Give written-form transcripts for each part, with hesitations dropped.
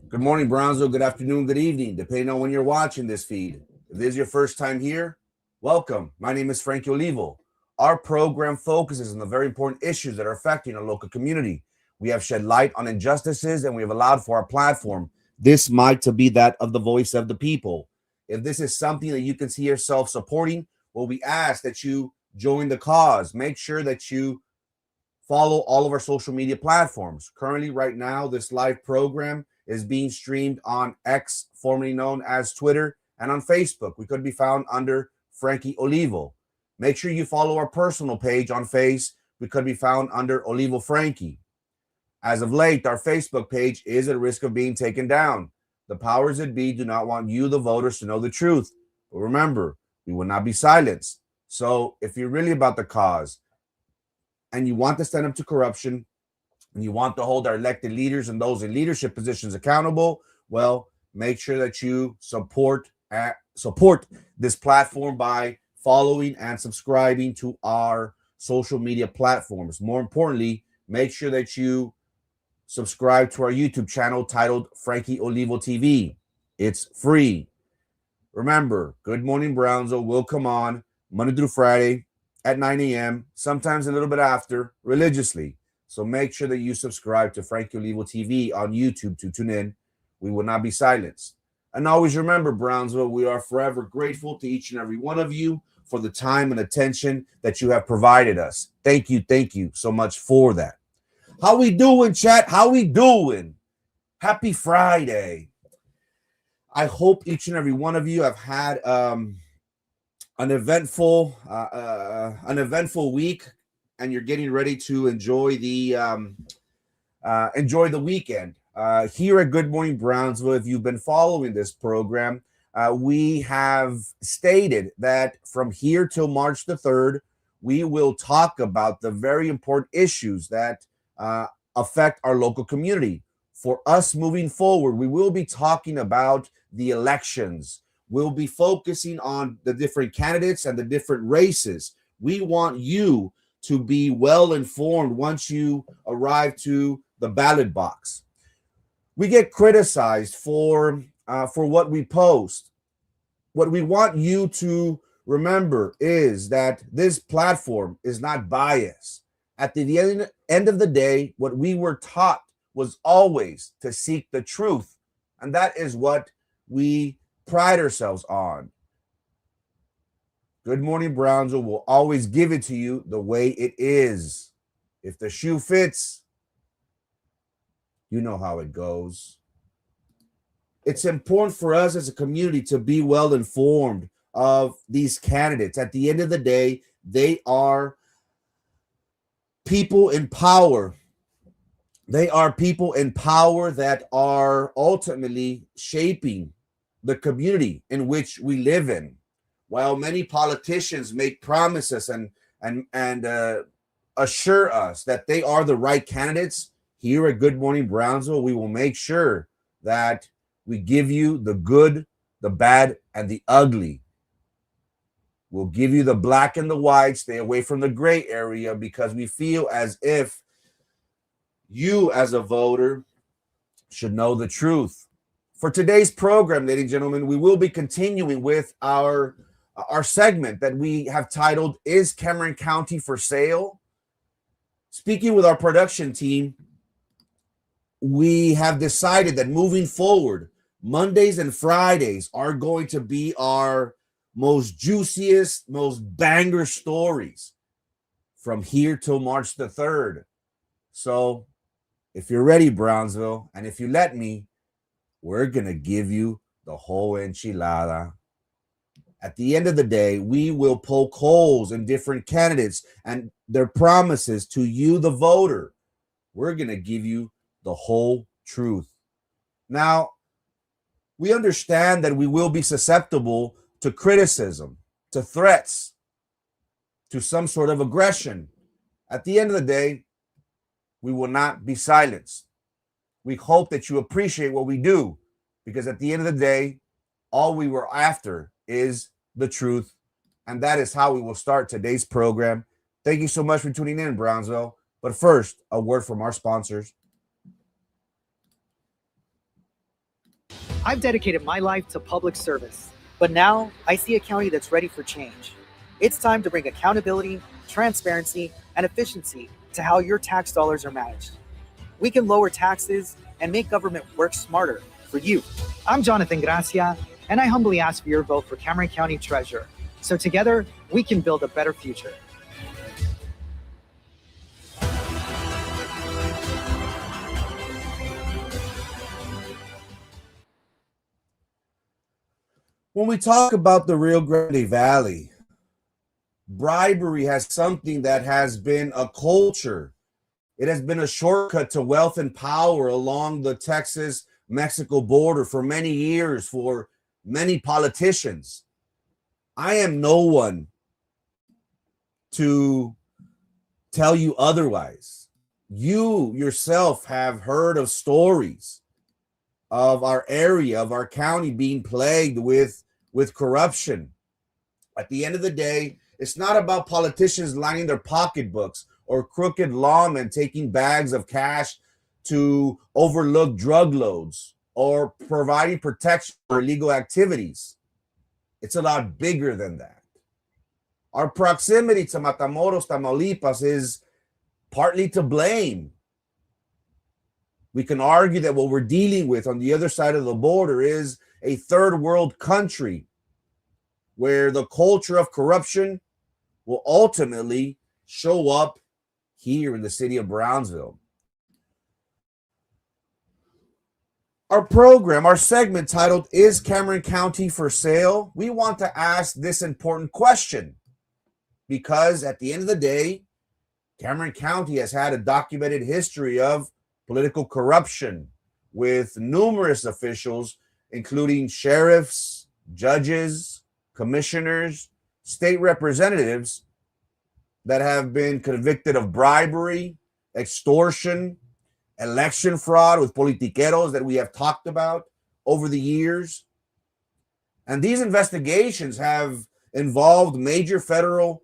Good morning, Brownsville. Good afternoon, good evening, depending on when you're watching this feed. If this is your first time here, welcome. My name is Frankie Olivo. Our program focuses on the very important issues that are affecting our local community. We have shed light on injustices and we have allowed for our platform, this mic, to be that of the voice of the people. If this is something that you can see yourself supporting, well, we ask that you join the cause. Make sure that you follow all of our social media platforms. Currently, right now, this live program is being streamed on X, formerly known as Twitter, and on Facebook. We could be found under Frankie Olivo. Make sure you follow our personal page on Face. We could be found under Olivo Frankie. As of late, our Facebook page is at risk of being taken down. The powers that be do not want you, the voters, to know the truth. But remember, we will not be silenced. So if you're really about the cause and you want to stand up to corruption, and you want to hold our elected leaders and those in leadership positions accountable, well, make sure that you support this platform by following and subscribing to our social media platforms. More importantly, make sure that you subscribe to our YouTube channel titled Frankie Olivo TV. It's free. Remember, Good Morning Brownsville will come on Monday through Friday at 9 a.m., sometimes a little bit after, religiously. So make sure that you subscribe to Frankie Olivo TV on YouTube to tune in. We will not be silenced. And always remember, Brownsville, we are forever grateful to each and every one of you for the time and attention that you have provided us. Thank you so much for that. How we doing, chat? How we doing? Happy Friday. I hope each and every one of you have had an eventful week, and you're getting ready to enjoy the weekend. Here at Good Morning Brownsville, if you've been following this program, we have stated that from here till March the 3rd, we will talk about the very important issues that affect our local community. For us moving forward, we will be talking about the elections. We'll be focusing on the different candidates and the different races. We want you to be well informed once you arrive to the ballot box. We get criticized for what we post. What we want you to remember is that this platform is not biased. At the end of the day, what we were taught was always to seek the truth, and that is what we pride ourselves on. Good Morning Brownsville will always give it to you the way it is. If the shoe fits, you know how it goes. It's important for us as a community to be well informed of these candidates. At the end of the day, they are people in power. They are people in power that are ultimately shaping the community in which we live in. While many politicians make promises and assure us that they are the right candidates, here at Good Morning Brownsville, we will make sure that we give you the good, the bad, and the ugly. We'll give you the black and the white, stay away from the gray area, because we feel as if you as a voter should know the truth. For today's program, ladies and gentlemen, we will be continuing with our segment that we have titled, Is Cameron County for Sale? Speaking with our production team, we have decided that moving forward, Mondays and Fridays are going to be our most juiciest, most banger stories from here till March the 3rd. So if you're ready, Brownsville, and if you let me, we're going to give you the whole enchilada. At the end of the day, we will poke holes in different candidates and their promises to you, the voter. We're going to give you the whole truth. Now, we understand that we will be susceptible to criticism, to threats, to some sort of aggression. At the end of the day, we will not be silenced. We hope that you appreciate what we do, because at the end of the day, all we were after is the truth. And that is how we will start today's program. Thank you so much for tuning in, Brownsville. But first, a word from our sponsors. I've dedicated my life to public service, but now I see a county that's ready for change. It's time to bring accountability, transparency, and efficiency to how your tax dollars are managed. We can lower taxes and make government work smarter for you. I'm Jonathan Gracia, and I humbly ask for your vote for Cameron County Treasurer. So together, we can build a better future. When we talk about the Rio Grande Valley, bribery has something that has been a culture. It has been a shortcut to wealth and power along the Texas-Mexico border for many years for many politicians. I am no one to tell you otherwise. You yourself have heard of stories of our area, of our county being plagued with corruption. At the end of the day, it's not about politicians lining their pocketbooks or crooked lawmen taking bags of cash to overlook drug loads or providing protection for illegal activities. It's a lot bigger than that. Our proximity to Matamoros, Tamaulipas is partly to blame. We can argue that what we're dealing with on the other side of the border is a third world country where the culture of corruption will ultimately show up here in the city of Brownsville. Our program, our segment titled, Is Cameron County for Sale? We want to ask this important question because at the end of the day, Cameron County has had a documented history of political corruption with numerous officials, including sheriffs, judges, commissioners, state representatives that have been convicted of bribery, extortion, election fraud with politiqueros that we have talked about over the years. And these investigations have involved major federal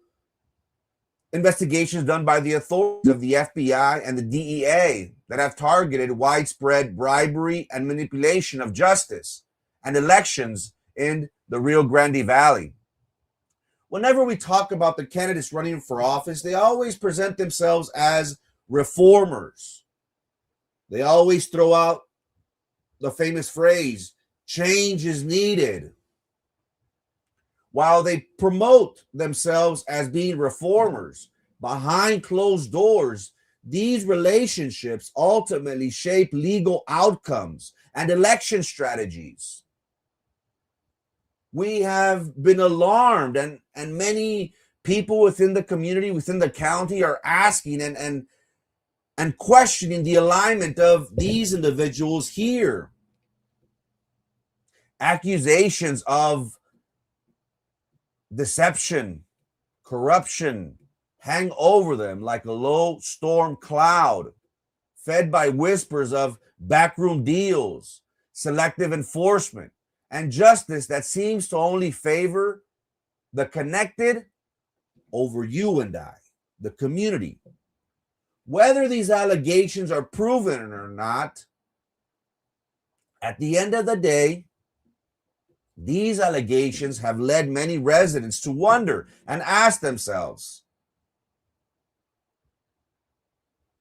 investigations done by the authorities of the FBI and the DEA that have targeted widespread bribery and manipulation of justice and elections in the Rio Grande Valley. Whenever we talk about the candidates running for office, they always present themselves as reformers. They always throw out the famous phrase, change is needed. While they promote themselves as being reformers, behind closed doors, these relationships ultimately shape legal outcomes and election strategies. We have been alarmed, and many people within the community, within the county, are asking and questioning the alignment of these individuals here. Accusations of deception, corruption hang over them like a low storm cloud, fed by whispers of backroom deals, selective enforcement, and justice that seems to only favor the connected over you and I, the community. Whether these allegations are proven or not, at the end of the day, these allegations have led many residents to wonder and ask themselves,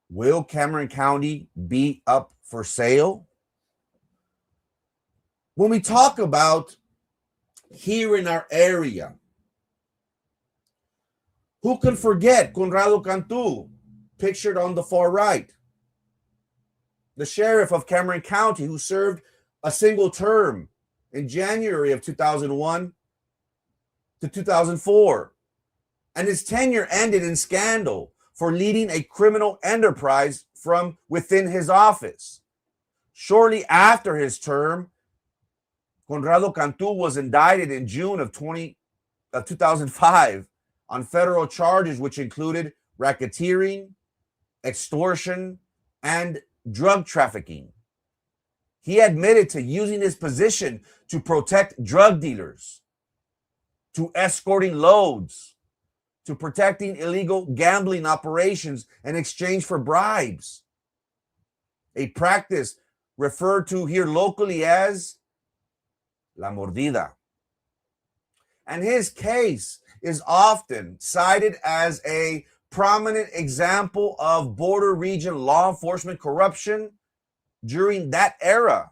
will Cameron County be up for sale? When we talk about here in our area, who can forget Conrado Cantu, pictured on the far right, the sheriff of Cameron County who served a single term in January of 2001 to 2004, and his tenure ended in scandal for leading a criminal enterprise from within his office. Shortly after his term, Conrado Cantu was indicted in June of 2005 on federal charges which included racketeering, extortion, and drug trafficking. He admitted to using his position to protect drug dealers, to escorting loads, to protecting illegal gambling operations in exchange for bribes, a practice referred to here locally as la mordida. And his case is often cited as a prominent example of border region law enforcement corruption during that era.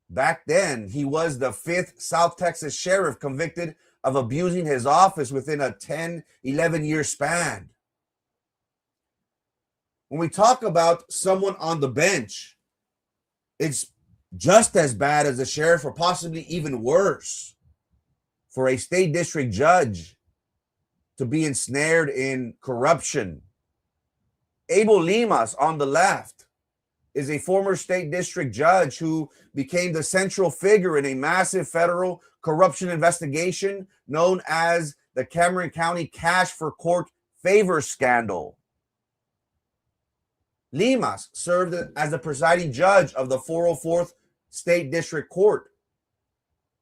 Back then, he was the 5th South Texas sheriff convicted of abusing his office within a 10, 11-year span. When we talk about someone on the bench, it's just as bad as the sheriff, or possibly even worse, for a state district judge to be ensnared in corruption. Abel Limas on the left is a former state district judge who became the central figure in a massive federal corruption investigation known as the Cameron County Cash for Court Favor Scandal. Limas served as the presiding judge of the 404th State District Court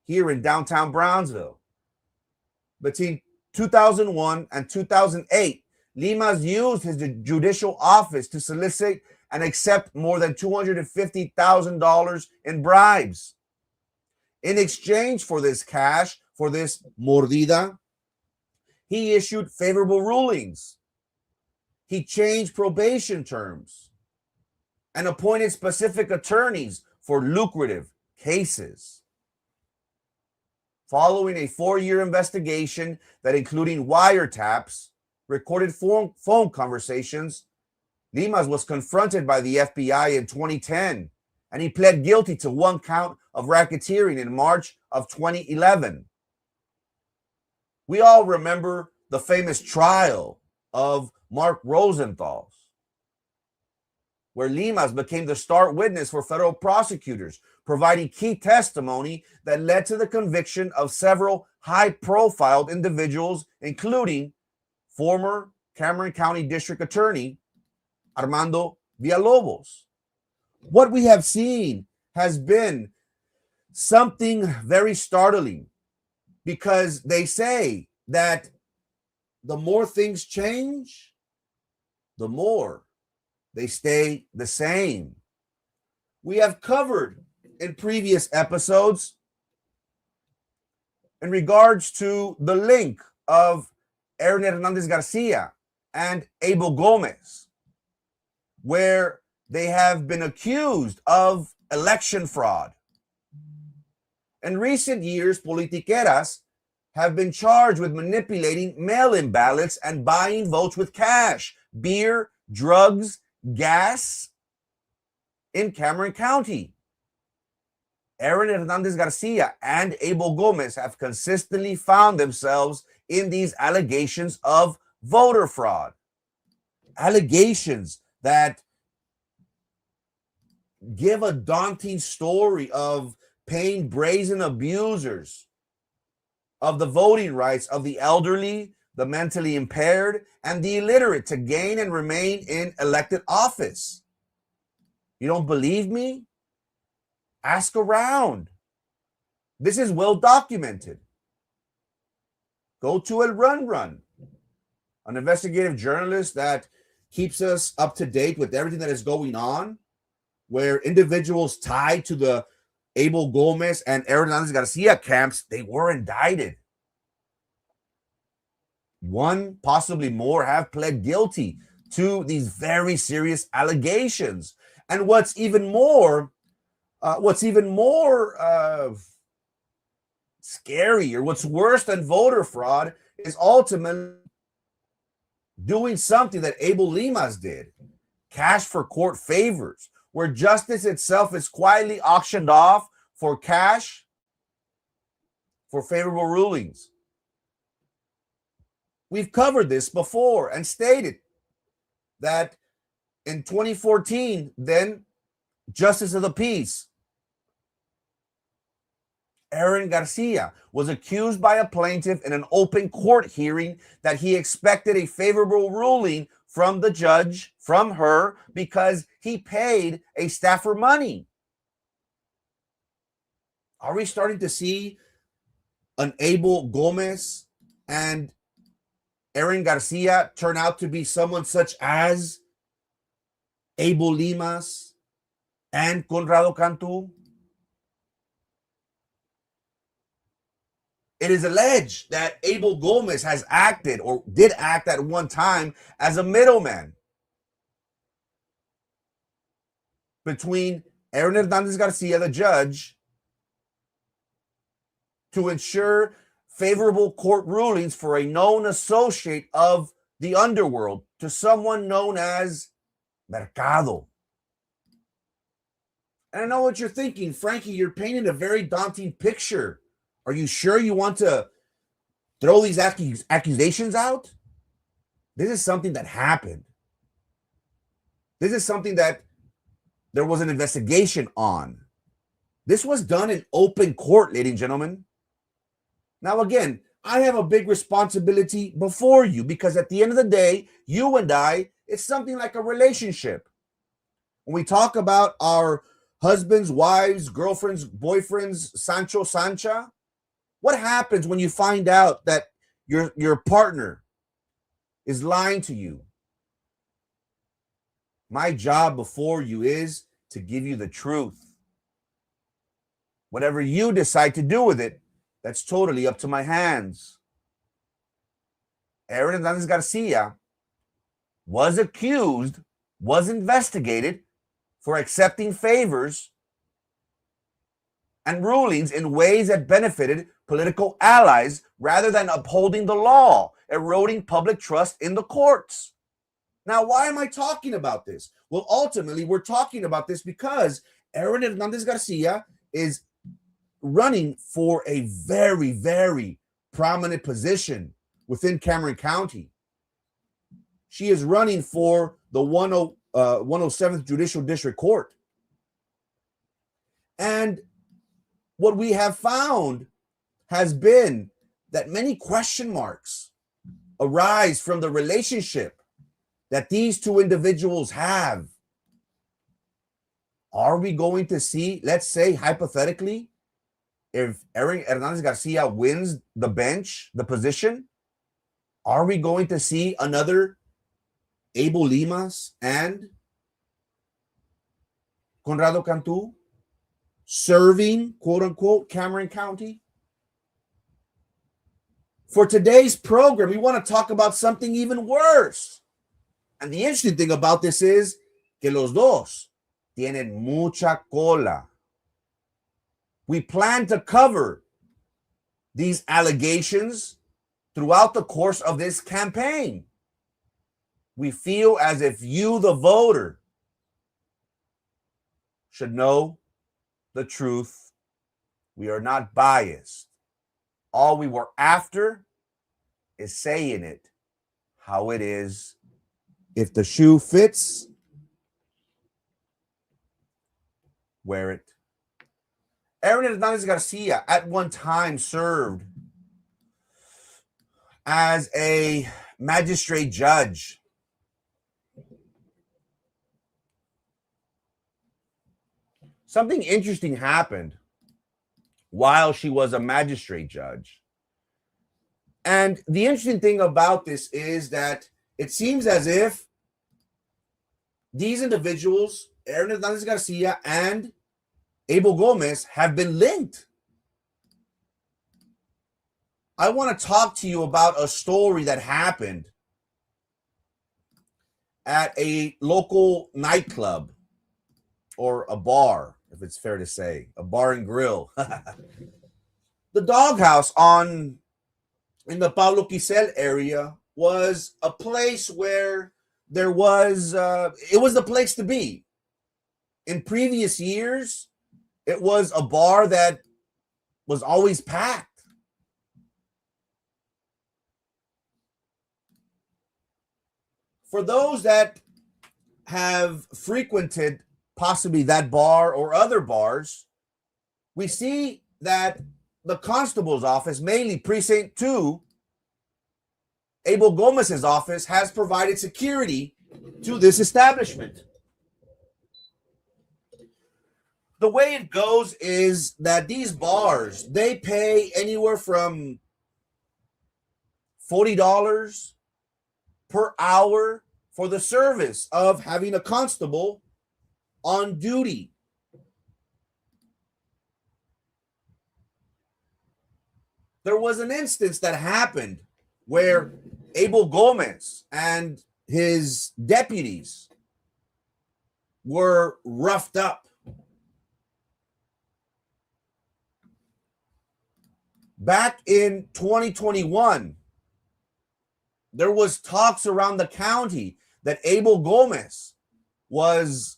here in downtown Brownsville. Between 2001 and 2008, Limas used his judicial office to solicit and accept more than $250,000 in bribes. In exchange for this cash, for this mordida, he issued favorable rulings. He changed probation terms and appointed specific attorneys for lucrative cases. Following a 4-year investigation that including wiretaps, recorded phone conversations, Limas was confronted by the FBI in 2010, and he pled guilty to 1 count of racketeering in March of 2011. We all remember the famous trial of Mark Rosenthal's, where Limas became the star witness for federal prosecutors, providing key testimony that led to the conviction of several high-profile individuals, including former Cameron County District Attorney Armando Villalobos. What we have seen has been something very startling, because they say that the more things change, the more they stay the same. We have covered in previous episodes in regards to the link of Aaron Hernandez Garcia and Abel Gomez, where they have been accused of election fraud. In recent years, politiqueras have been charged with manipulating mail-in ballots and buying votes with cash, beer, drugs, gas in Cameron County. Aaron Hernandez Garcia and Abel Gomez have consistently found themselves in these allegations of voter fraud. Allegations that give a daunting story of paying brazen abusers of the voting rights of the elderly, the mentally impaired, and the illiterate to gain and remain in elected office. You don't believe me? Ask around. This is well documented. Go to El Run, an investigative journalist that keeps us up to date with everything that is going on, where individuals tied to the Abel Gomez and Aaron Hernandez Garcia camps, they were indicted. One, possibly more, have pled guilty to these very serious allegations. And what's even more scary, or what's worse than voter fraud, is ultimately doing something that Abel Limas did: cash for court favors, where justice itself is quietly auctioned off for cash for favorable rulings. We've covered this before and stated that in 2014, then Justice of the Peace Aaron Garcia was accused by a plaintiff in an open court hearing that he expected a favorable ruling from the judge, from her, because he paid a staffer money. Are we starting to see an Abel Gomez and Aaron Garcia turn out to be someone such as Abel Limas and Conrado Cantu? It is alleged that Abel Gomez has acted or did act at one time as a middleman between Aaron Hernandez Garcia, the judge, to ensure favorable court rulings for a known associate of the underworld to someone known as Mercado. And I know what you're thinking, Frankie, you're painting a very daunting picture. Are you sure you want to throw these accusations out? This is something that happened. This is something that there was an investigation on. This was done in open court, ladies and gentlemen. Now, again, I have a big responsibility before you because at the end of the day, you and I, it's something like a relationship. When we talk about our husbands, wives, girlfriends, boyfriends, Sancho, Sancha, what happens when you find out that your partner is lying to you? My job before you is to give you the truth. Whatever you decide to do with it, that's totally up to my hands. Aaron Hernandez Garcia was accused, was investigated for accepting favors and rulings in ways that benefited political allies rather than upholding the law, eroding public trust in the courts. Now, why am I talking about this? Well, ultimately, we're talking about this because Aaron Hernandez Garcia is running for a very, very prominent position within Cameron County. She is running for the 107th Judicial District Court. And what we have found has been that many question marks arise from the relationship that these two individuals have. Are we going to see, let's say hypothetically, if Aaron Hernandez Garcia wins the bench, the position, are we going to see another Abel Limas and Conrado Cantu serving, quote unquote, Cameron County? For today's program, we want to talk about something even worse. And the interesting thing about this is que los dos tienen mucha cola. We plan to cover these allegations throughout the course of this campaign. We feel as if you, the voter, should know the truth. We are not biased. All we were after is saying it how it is. If the shoe fits, wear it. Aaron Hernandez Garcia at one time served as a magistrate judge. Something interesting happened while she was a magistrate judge. And the interesting thing about this is that it seems as if these individuals, Aaron Hernandez Garcia and Abel Gomez, have been linked. I want to talk to you about a story that happened at a local nightclub or a bar, if it's fair to say, a bar and grill. The Doghouse in the Pablo Quisel area was a place where there was, it was the place to be. In previous years, it was a bar that was always packed. For those that have frequented possibly that bar or other bars, we see that the constable's office, mainly Precinct 2, Abel Gomez's office, has provided security to this establishment. The way it goes is that these bars, they pay anywhere from $40 per hour for the service of having a constable on duty. there was an instance that happened where Abel Gomez and his deputies were roughed up. Back in 2021, there was talks around the county that Abel Gomez was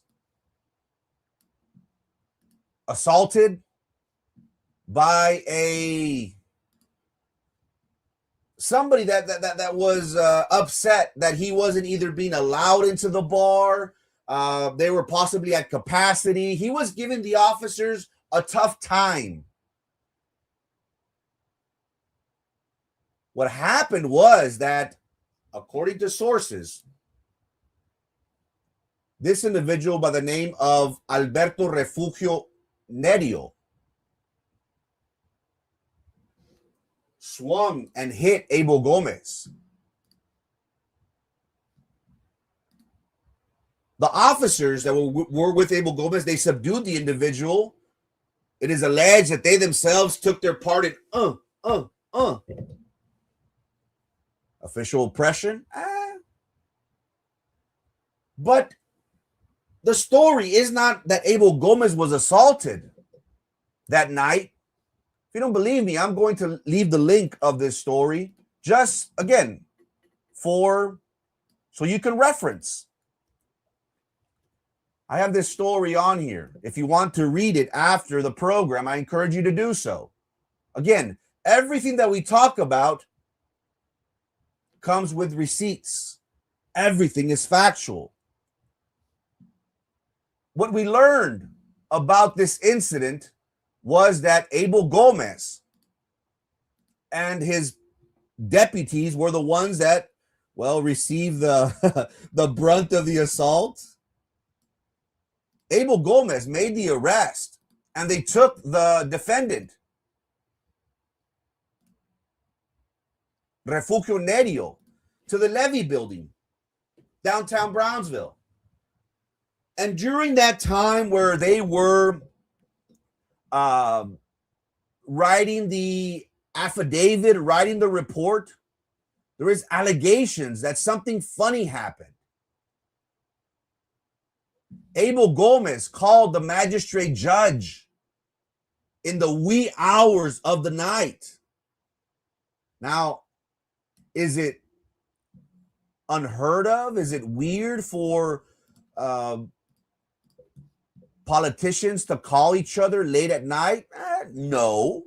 assaulted by somebody that was upset that he wasn't either being allowed into the bar. They were possibly at capacity. He was giving the officers a tough time. What happened was that, according to sources, this individual by the name of Alberto Refugio Nerio swung and hit Abel Gomez. The officers that were with Abel Gomez, they subdued the individual. It is alleged that they themselves took their part in official oppression. But the story is not that Abel Gomez was assaulted that night. If you don't believe me, I'm going to leave the link of this story just, again, so you can reference. I have this story on here. If you want to read it after the program, I encourage you to do so. Again, everything that we talk about comes with receipts. Everything is factual. What we learned about this incident was that Abel Gomez and his deputies were the ones that, received the the brunt of the assault. Abel Gomez made the arrest, and they took the defendant, Refugio Nerio, to the Levy building, downtown Brownsville. And during that time where they were writing the affidavit, writing the report, there is allegations that something funny happened. Abel Gomez called the magistrate judge in the wee hours of the night. Now, is it unheard of? Is it weird for politicians to call each other late at night? No.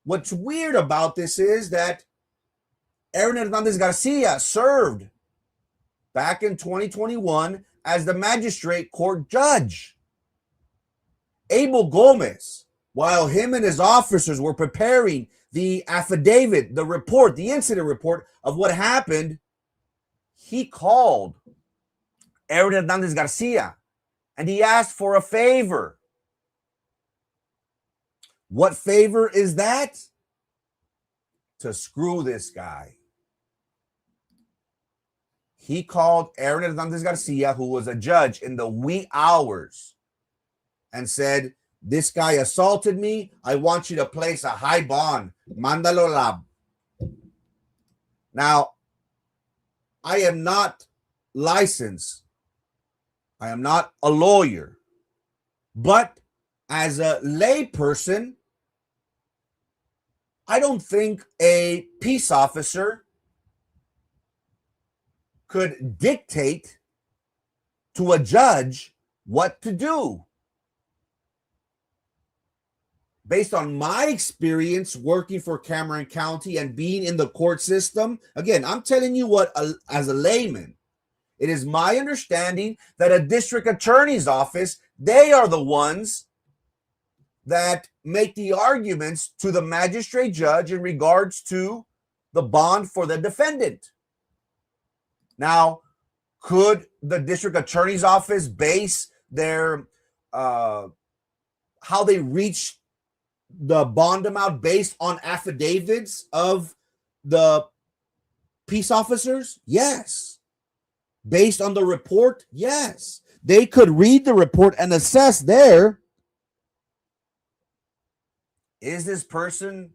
What's weird about this is that Aaron Hernandez Garcia served back in 2021 as the magistrate court judge. Abel Gomez, while him and his officers were preparing the affidavit, the report, the incident report of what happened, he called Aaron Hernandez Garcia and he asked for a favor. What favor is that? To screw this guy. He called Aaron Hernandez Garcia, who was a judge in the wee hours, and said, this guy assaulted me. I want you to place a high bond. Mandalo lab. Now, I am not licensed. I am not a lawyer. But as a lay person, I don't think a peace officer could dictate to a judge what to do. Based on my experience working for Cameron County and being in the court system, again, I'm telling you what, as a layman, it is my understanding that a district attorney's office, they are the ones that make the arguments to the magistrate judge in regards to the bond for the defendant. Now, could the district attorney's office base their how they reach the bond amount based on affidavits of the peace officers? Yes. Based on the report? Yes. They could read the report and assess there, is this person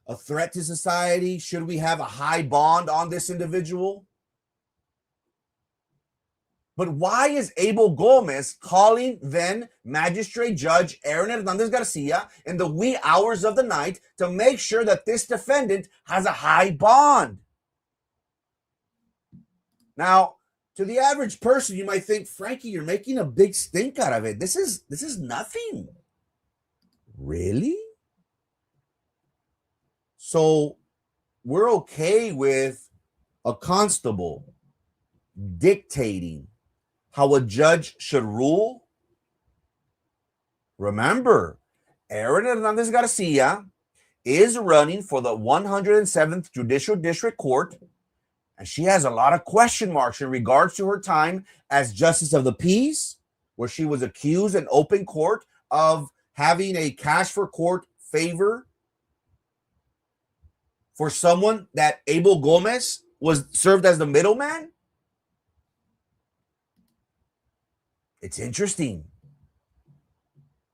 a threat to society? Should we have a high bond on this individual? But why is Abel Gomez calling then Magistrate Judge Aaron Hernandez Garcia in the wee hours of the night to make sure that this defendant has a high bond? Now, to the average person, you might think, Frankie, you're making a big stink out of it. This is nothing. Really? So we're okay with a constable dictating how a judge should rule? Remember, Aaron Hernandez Garcia is running for the 107th Judicial District Court, and she has a lot of question marks in regards to her time as Justice of the Peace, where she was accused in open court of having a cash for court favor for someone that Abel Gomez was served as the middleman. It's interesting.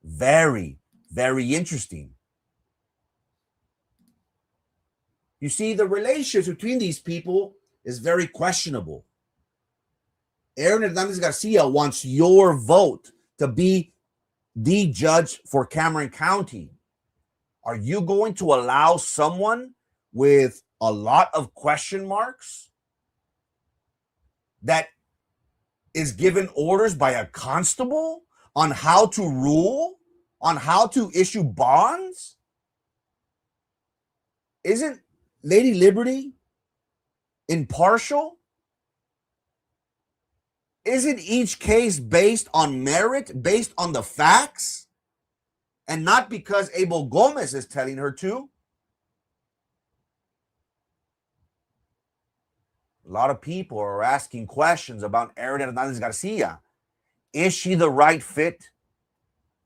Very, very interesting. You see, the relationship between these people is very questionable. Aaron Hernandez Garcia wants your vote to be the judge for Cameron County. Are you going to allow someone with a lot of question marks that is given orders by a constable on how to rule, on how to issue bonds? Isn't Lady Liberty impartial? Isn't each case based on merit, based on the facts, and not because Abel Gomez is telling her to? A lot of people are asking questions about Aaron Hernandez Garcia. Is she the right fit?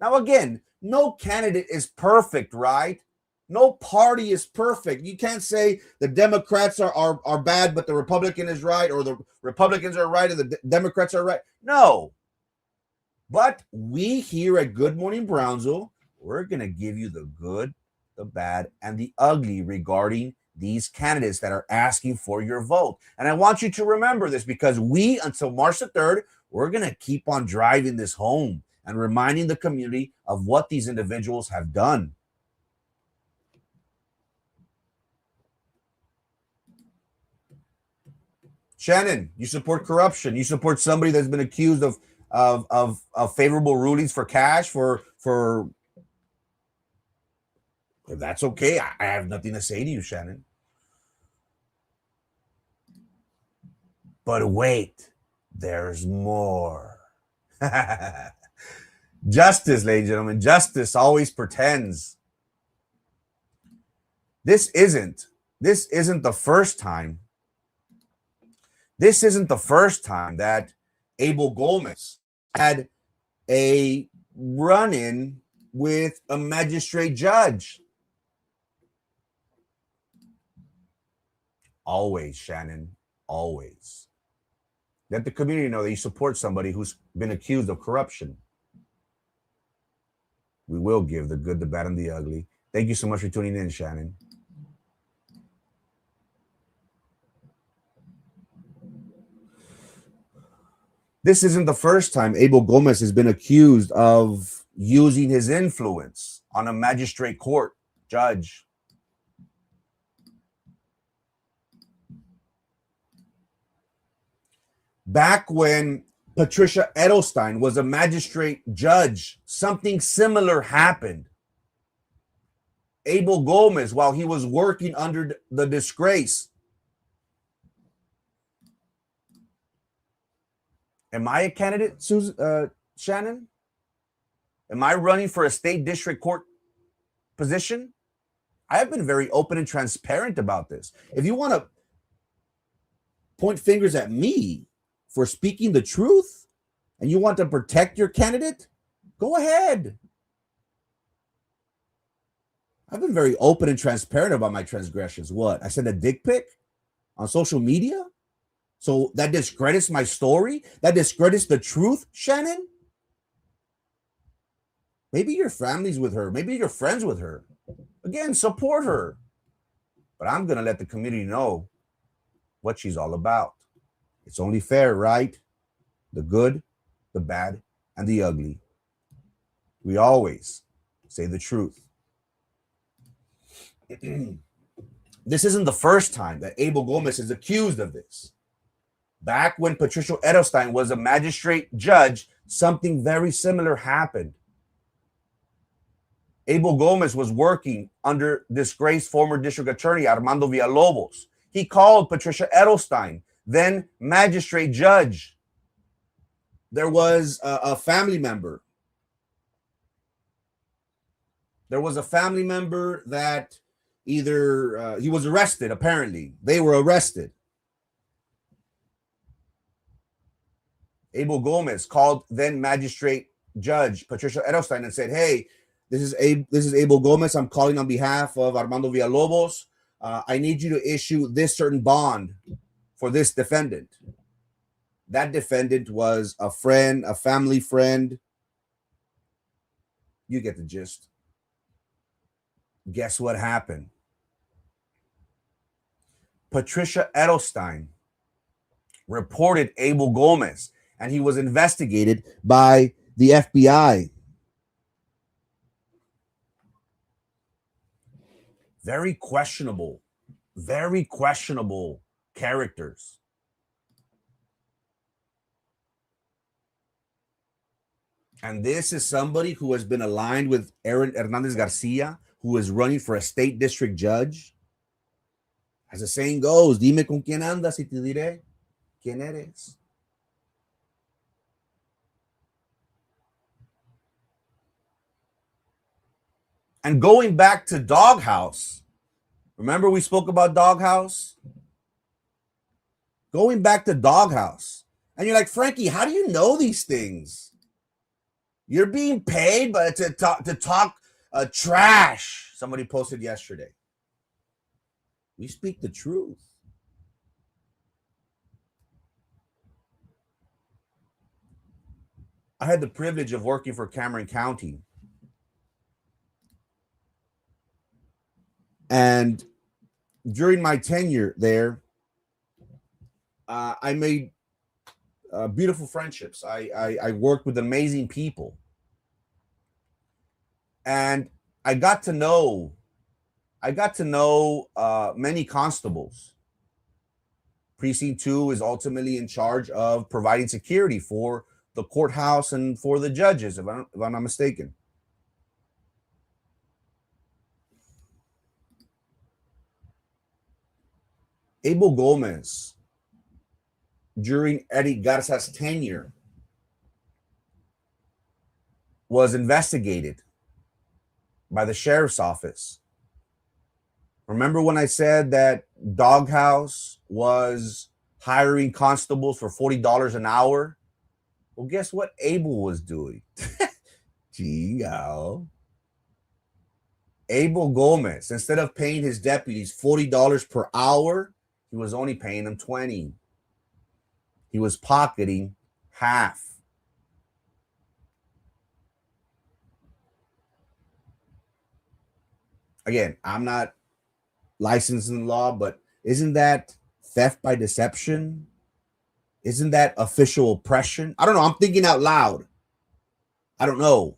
Now, again, no candidate is perfect, right? No party is perfect. You can't say the Democrats are bad, but the Republican is right, or the Republicans are right and the Democrats are right. No. But we here at Good Morning Brownsville, we're going to give you the good, the bad, and the ugly regarding these candidates that are asking for your vote. And I want you to remember this, because we, until March the 3rd, we're going to keep on driving this home and reminding the community of what these individuals have done. Shannon, you support corruption. You support somebody that's been accused of favorable rulings for cash for if that's okay, I have nothing to say to you, Shannon. But wait, there's more. Justice, ladies and gentlemen, justice always pretends. This isn't the first time. This isn't the first time that Abel Gomez had a run-in with a magistrate judge. Always, Shannon, always. Let the community know that you support somebody who's been accused of corruption. We will give the good, the bad, and the ugly. Thank you so much for tuning in, Shannon. This isn't the first time Abel Gomez has been accused of using his influence on a magistrate court judge. Back when Patricia Edelstein was a magistrate judge, something similar happened. Abel Gomez, while he was working under the disgrace. Am I a candidate, Shannon? Am I running for a state district court position? I have been very open and transparent about this. If you want to point fingers at me for speaking the truth and you want to protect your candidate, go ahead. I've been very open and transparent about my transgressions. What? I sent a dick pic on social media? So that discredits my story? That discredits the truth, Shannon? Maybe your family's with her. Maybe you're friends with her. Again, support her. but I'm going to let the community know what she's all about. It's only fair, right? The good, the bad, and the ugly. We always say the truth. This isn't the first time that Abel Gomez is accused of this. Back when Patricia Edelstein was a magistrate judge, something very similar happened. Abel Gomez was working under disgraced former district attorney Armando Villalobos. He called Patricia Edelstein, then magistrate judge. There was a family member. There was a family member that either he was arrested, apparently. They were arrested. Abel Gomez called then magistrate judge Patricia Edelstein and said, hey, this is Abel Gomez. I'm calling on behalf of Armando Villalobos. I need you to issue this certain bond for this defendant. That defendant was a friend, a family friend. You get the gist. Guess what happened? Patricia Edelstein reported Abel Gomez, and he was investigated by the FBI. Very questionable characters. And this is somebody who has been aligned with Aaron Hernandez Garcia, who is running for a state district judge. As the saying goes, dime con quién andas y te diré quién eres. And going back to Doghouse, remember we spoke about Doghouse? Going back to Doghouse. And you're like, Frankie, how do you know these things? You're being paid to talk trash. Somebody posted yesterday. We speak the truth. I had the privilege of working for Cameron County. And during my tenure there, I made beautiful friendships. I worked with amazing people. And I got to know many constables. Precinct 2 is ultimately in charge of providing security for the courthouse and for the judges, if I'm not mistaken. Abel Gomez, during Eddie Garza's tenure, was investigated by the sheriff's office. Remember when I said that Doghouse was hiring constables for $40 an hour? Well, guess what Abel was doing? Chingo. Abel Gomez, instead of paying his deputies $40 per hour, he was only paying them $20. He was pocketing half. Again, I'm not licensed in law, but isn't that theft by deception? Isn't that official oppression? I don't know. I'm thinking out loud. I don't know.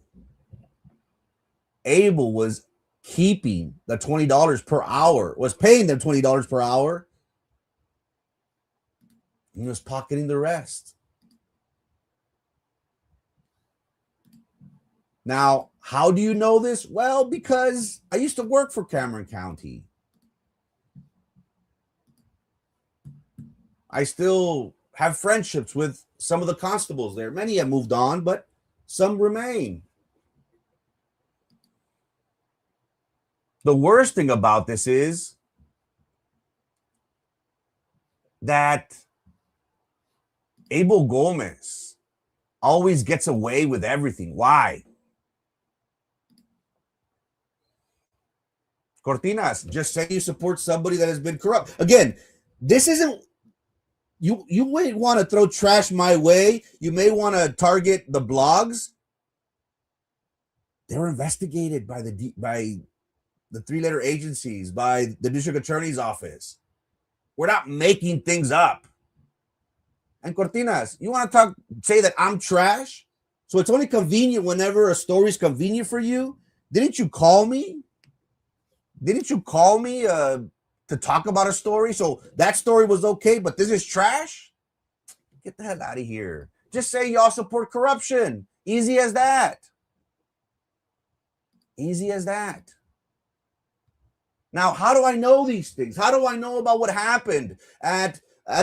Abel was keeping the $20 per hour, was paying them $20 per hour. He was pocketing the rest. Now, how do you know this? Well, because I used to work for Cameron County. I still have friendships with some of the constables there. Many have moved on, but some remain. The worst thing about this is that Abel Gomez always gets away with everything. Why? Cortinas, just say you support somebody that has been corrupt. Again, this isn't, you may want to throw trash my way. You may want to target the blogs. They were investigated by the three-letter agencies, by the district attorney's office. We're not making things up. And Cortinas, you want to say that I'm trash? So it's only convenient whenever a story is convenient for you? Didn't you call me? Didn't you call me to talk about a story? So that story was okay, but this is trash? Get the hell out of here. Just say y'all support corruption. Easy as that. Easy as that. Now, how do I know these things? How do I know about what happened at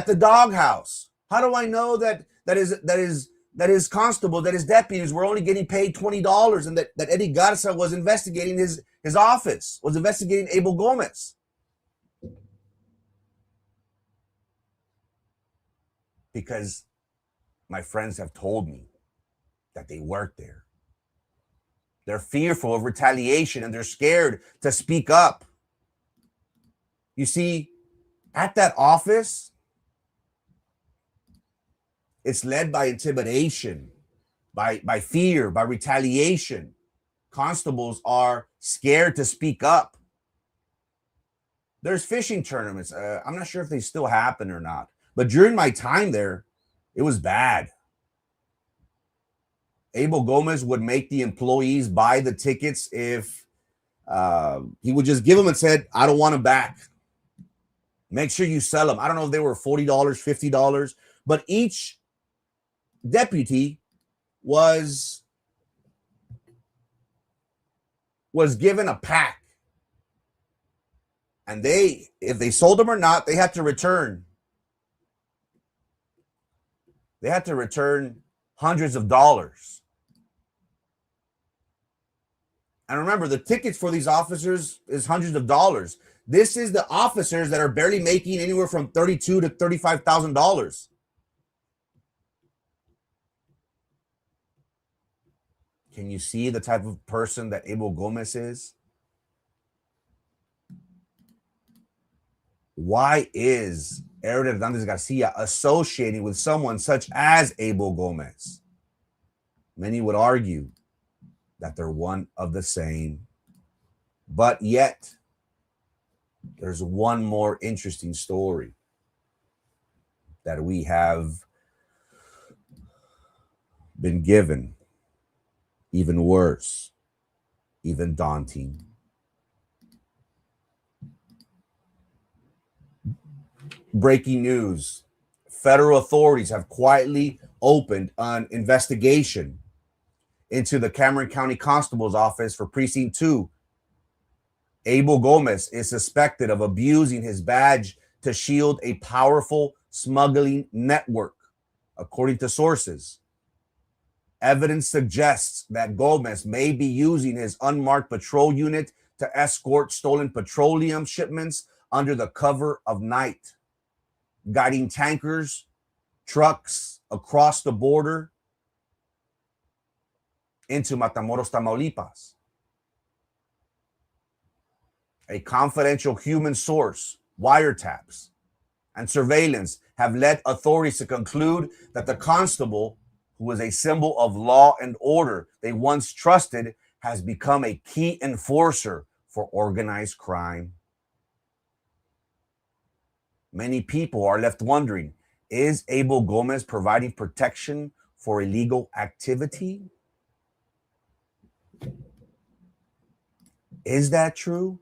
the Doghouse? How do I know that his constable, that his deputies were only getting paid $20, and that Eddie Garza was investigating his office, was investigating Abel Gomez? Because my friends have told me that they work there. They're fearful of retaliation and they're scared to speak up. You see, at that office, it's led by intimidation, by fear, by retaliation. Constables are scared to speak up. There's fishing tournaments. I'm not sure if they still happen or not. But during my time there, it was bad. Abel Gomez would make the employees buy the tickets if he would just give them and said, I don't want them back. Make sure you sell them. I don't know if they were $40, $50, but each deputy was given a pack. And if they sold them or not, they had to return. They had to return hundreds of dollars. And remember, the tickets for these officers is hundreds of dollars. This is the officers that are barely making anywhere from $32,000 to $35,000. Can you see the type of person that Abel Gomez is? Why is Aaron Hernandez Garcia associating with someone such as Abel Gomez? Many would argue that they're one of the same. But yet, there's one more interesting story that we have been given. Even worse, even daunting. Breaking news. Federal authorities have quietly opened an investigation into the Cameron County Constable's Office for Precinct 2. Abel Gomez is suspected of abusing his badge to shield a powerful smuggling network, according to sources. Evidence suggests that Gomez may be using his unmarked patrol unit to escort stolen petroleum shipments under the cover of night, guiding tankers, trucks across the border into Matamoros, Tamaulipas. A confidential human source, wiretaps, and surveillance have led authorities to conclude that the constable, who was a symbol of law and order they once trusted, has become a key enforcer for organized crime. Many people are left wondering, is Abel Gomez providing protection for illegal activity? Is that true?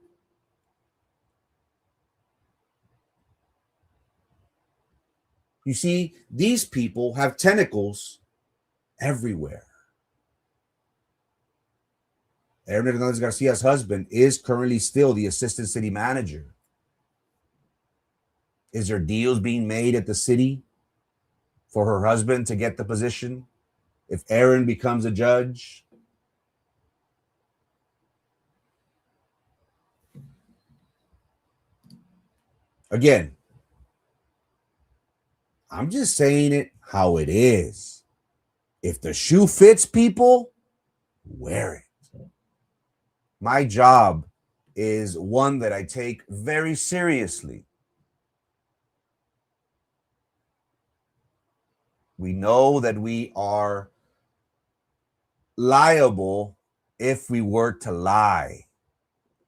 You see, these people have tentacles everywhere. Aaron Hernandez Garcia's husband is currently still the assistant city manager. Is there deals being made at the city for her husband to get the position if Aaron becomes a judge? Again, I'm just saying it how it is. If the shoe fits, people, wear it. My job is one that I take very seriously. We know that we are liable if we were to lie.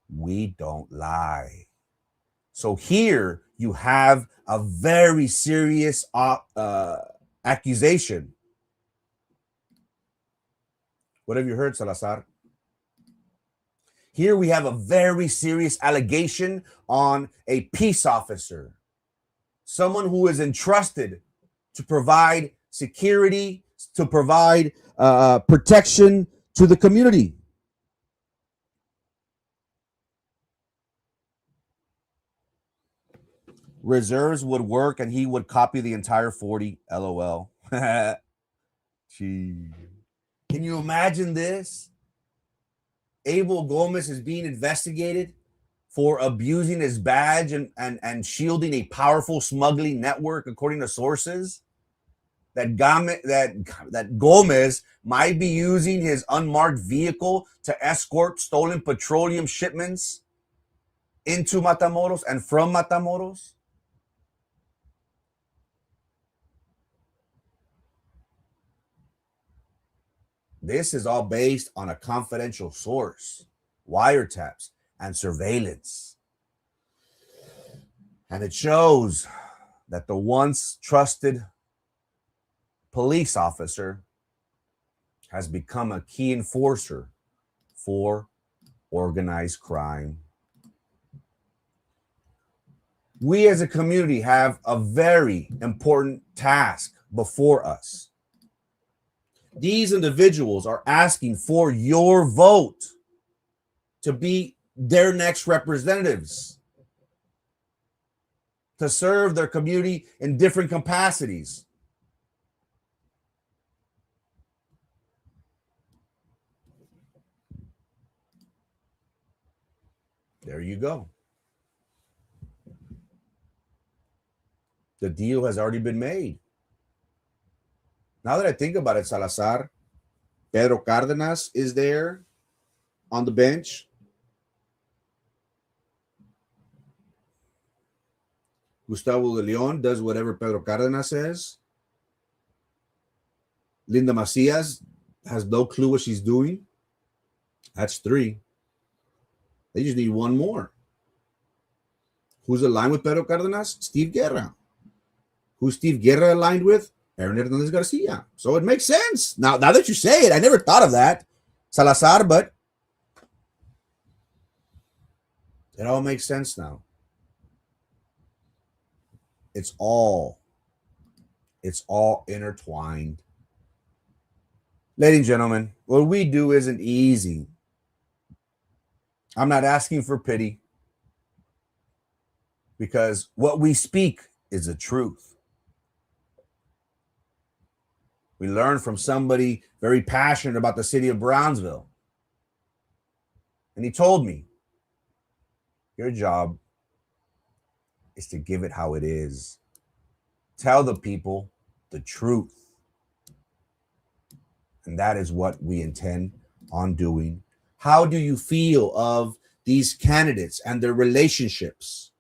We don't lie. So here you have a very serious accusation. What have you heard, Salazar? Here we have a very serious allegation on a peace officer, someone who is entrusted to provide security, to provide protection to the community. Reserves would work and he would copy the entire 40. LOL. Gee. Can you imagine this? Abel Gomez is being investigated for abusing his badge and shielding a powerful smuggling network, according to sources. That Gomez might be using his unmarked vehicle to escort stolen petroleum shipments into Matamoros and from Matamoros. This is all based on a confidential source, wiretaps, and surveillance. And it shows that the once trusted police officer has become a key enforcer for organized crime. We as a community have a very important task before us. These individuals are asking for your vote to be their next representatives, to serve their community in different capacities. There you go. The deal has already been made. Now that I think about it, Salazar, Pedro Cardenas is there on the bench. Gustavo de Leon does whatever Pedro Cardenas says. Linda Macias has no clue what she's doing. That's 3. They just need 1 more. Who's aligned with Pedro Cardenas? Steve Guerra. Who's Steve Guerra aligned with? Aaron Hernandez Garcia. So it makes sense. Now that you say it, I never thought of that, Salazar, but it all makes sense now. It's all intertwined. Ladies and gentlemen, what we do isn't easy. I'm not asking for pity, because what we speak is the truth. We learned from somebody very passionate about the city of Brownsville. And he told me, your job is to give it how it is. Tell the people the truth. And that is what we intend on doing. How do you feel of these candidates and their relationships?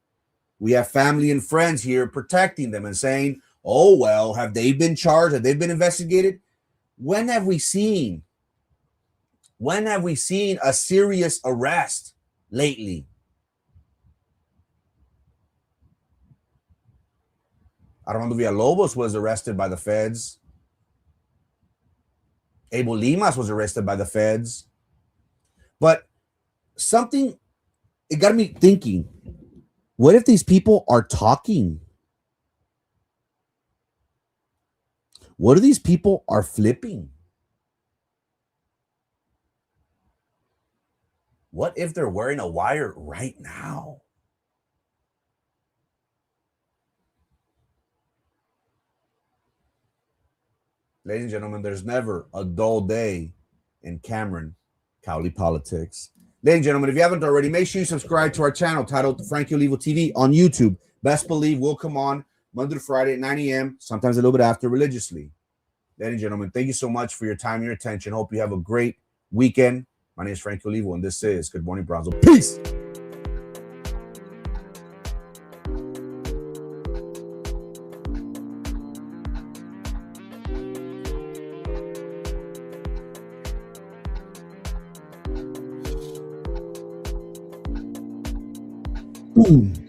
We have family and friends here protecting them and saying, oh, well, have they been charged? Have they been investigated? When have we seen a serious arrest lately? Armando Villalobos was arrested by the feds. Abel Limas was arrested by the feds. But it got me thinking, what if these people are talking? What if these people are flipping? What if they're wearing a wire right now? Ladies and gentlemen, there's never a dull day in Cameron County politics. Ladies and gentlemen, if you haven't already, make sure you subscribe to our channel titled Frankie Olivo TV on YouTube. Best believe we'll come on Monday to Friday at 9 a.m., sometimes a little bit after, religiously. Ladies and gentlemen, thank you so much for your time and your attention. Hope you have a great weekend. My name is Frankie Olivo, and this is Good Morning Brownsville. Peace! Boom.